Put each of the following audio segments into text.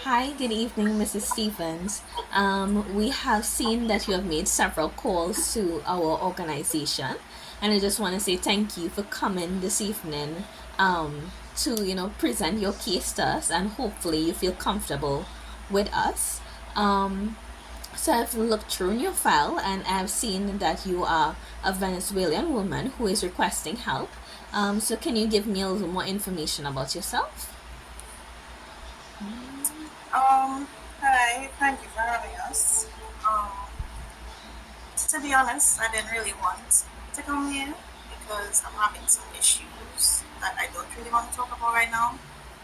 Hi, good evening, Mrs. Stevens. We have seen that you have made several calls to our organization, and I just want to say thank you for coming this evening to present your case to us, and hopefully you feel comfortable with us. Um, so I've looked through your file, and I've seen that you are a Venezuelan woman who is requesting help. So can you give me a little more information about yourself? Um, Hi, thank you for having us. To be honest, I didn't really want to come here because I'm having some issues that I don't really want to talk about right now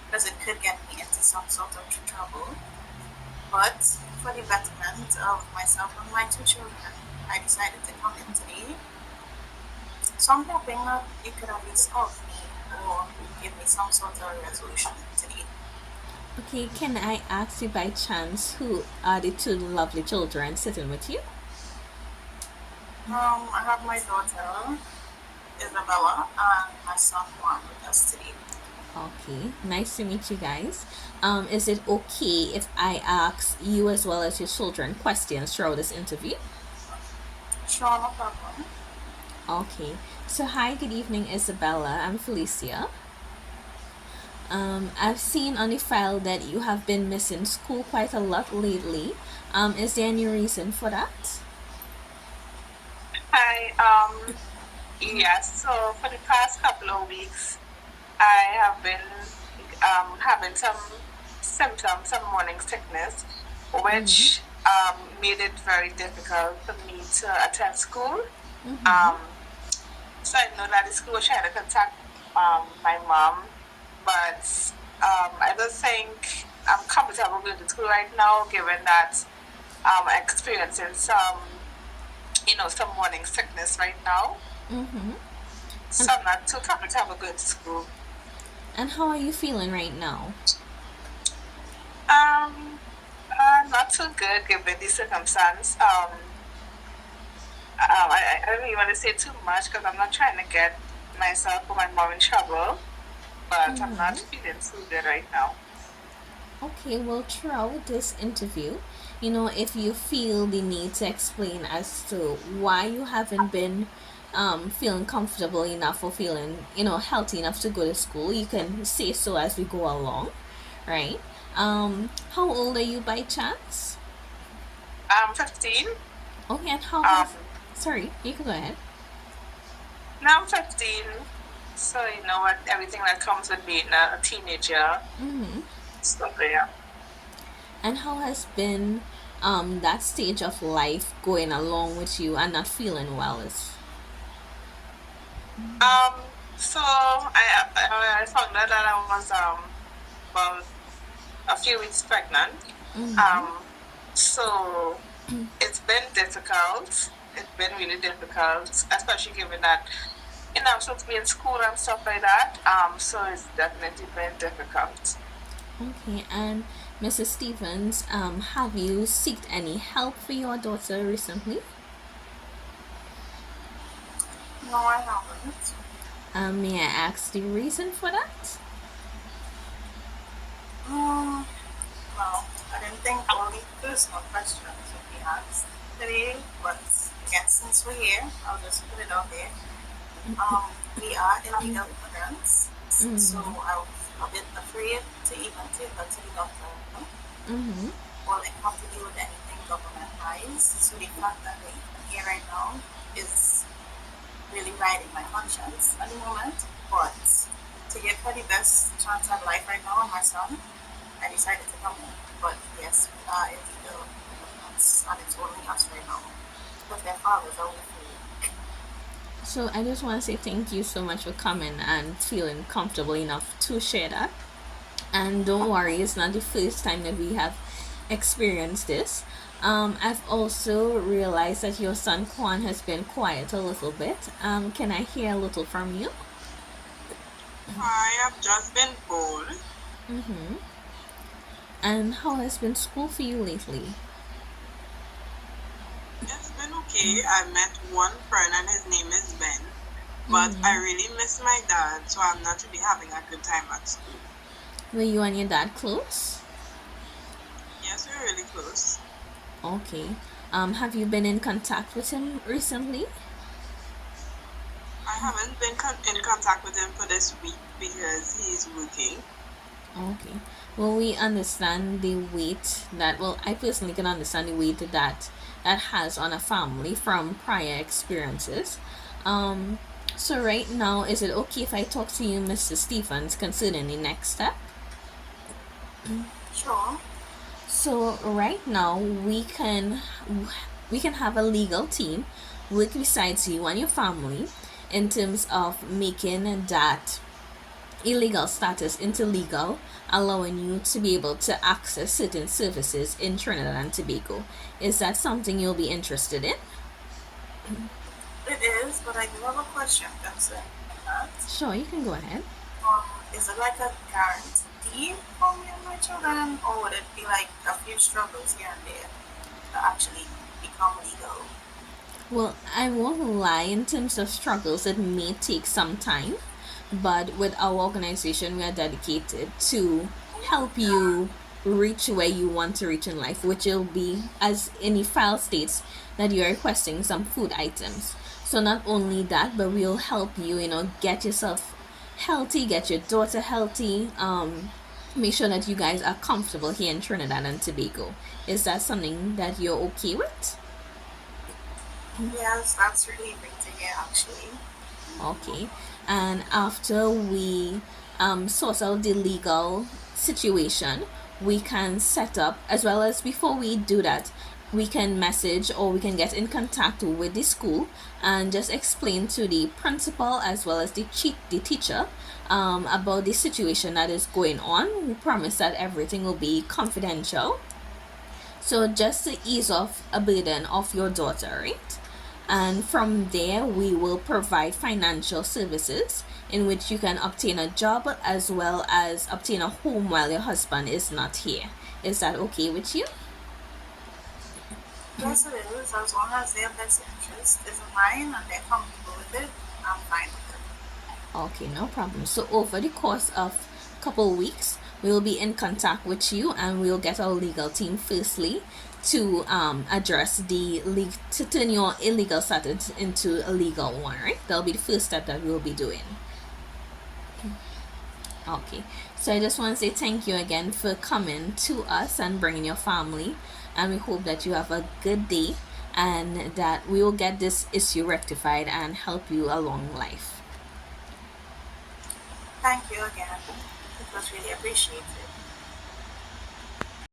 because it could get me into some sort of trouble. But for the betterment of myself and my two children, I decided to come in today. So I'm hoping that you could at least help me or give me some sort of resolution today. Okay, can I ask you by chance who are the two lovely children sitting with you? I have my daughter Isabella and my son Juan with us today. Okay, nice to meet you guys. Is it okay if I ask you as well as your children questions throughout this interview? Sure, no problem. Okay, so hi, good evening, Isabella. I'm Felicia. I've seen on the file that you have been missing school quite a lot lately. Is there any reason for that? Hi, yes, so for the past couple of weeks, I have been having some symptoms, some morning sickness, which made it very difficult for me to attend school. So I know that the school was trying to contact my mom, but I don't think I'm comfortable going to school right now, given that I'm experiencing some morning sickness right now. So I'm not too comfortable going to school. And how are you feeling right now? Not too good given the circumstance. I don't really want to say too much because I'm not trying to get myself or my mom in trouble, but I'm not feeling too good right now. Okay, well, throughout this interview, if you feel the need to explain as to why you haven't been feeling comfortable enough or feeling, healthy enough to go to school, you can say so as we go along, right? How old are you by chance? I'm 15. Okay, and how Um, has. Sorry, you can go ahead. Now I'm 15. So you know what, everything that comes with being a teenager. Stuff there. And how has been that stage of life going along with you and not feeling well? Is So I found out that I was about a few weeks pregnant. So it's been difficult. It's been really difficult, especially given that I'm supposed to be in school and stuff like that. So it's definitely been difficult. Okay, and Mrs. Stevens, have you sought any help for your daughter recently? No, I haven't. May I ask the reason for that? Um, well, I didn't think all the personal questions would be asked today, but again, since we're here, I'll just put it out there. We are illegal immigrants, so I was a bit afraid to even take her to the doctor. Well, I have to deal with anything government wise. So the fact that we're even here right now is really riding my conscience at the moment. But to give her the best chance at life right now and my son, I decided to come in. But yes, we are illegal immigrants, and it's only us right now because their fathers are with me. So I just want to say thank you so much for coming and feeling comfortable enough to share that. And don't worry, it's not the first time that we have experienced this. I've also realized that your son Kwan has been quiet a little bit. Can I hear a little from you? I have just been bored. And how has been school for you lately? It's been okay. I met one friend and his name is Ben. But I really miss my dad, so I'm not really having a good time at school. Were you and your dad close? really close. Okay. Have you been in contact with him recently? I haven't been in contact with him for this week because he's working. Okay. Well, we understand the weight that, well, I personally can understand the weight that has on a family from prior experiences. Um, so right now, is it okay if I talk to you, Mr. Stephens, concerning the next step? Sure. So right now, we can have a legal team work besides you and your family in terms of making that illegal status into legal, allowing you to be able to access certain services in Trinidad and Tobago. Is that something you'll be interested in? It is, but I do have a question concerning that. Sure, you can go ahead. Is it like a guarantee for me and my children, or would it be like a few struggles here and there to actually become legal? Well, I won't lie, in terms of struggles, it may take some time, but with our organization, we are dedicated to help you reach where you want to reach in life, which will be, as in the file states, that you're requesting some food items. So, not only that, but we'll help you, get yourself healthy, get your daughter healthy, make sure that you guys are comfortable here in Trinidad and Tobago. Is that something that you're okay with? Yes, that's really great to hear actually. Okay. And after we sort out the legal situation, we can set up, as well as before we do that, we can message or we can get in contact with the school and just explain to the principal as well as the teacher about the situation that is going on. We promise that everything will be confidential. So just to ease off a burden of your daughter, right? And from there, we will provide financial services in which you can obtain a job as well as obtain a home while your husband is not here. Is that okay with you? Yes, it is. As long as their best interest is in mind and they're comfortable with it, I'm fine with it. Okay, no problem. So over the course of a couple weeks, we will be in contact with you and we'll get our legal team firstly to address to turn your illegal status into a legal one, right? That'll be the first step that we'll be doing. Okay, so I just want to say thank you again for coming to us and bringing your family, and we hope that you have a good day and that we will get this issue rectified and help you along life. Thank you again. It was really appreciated.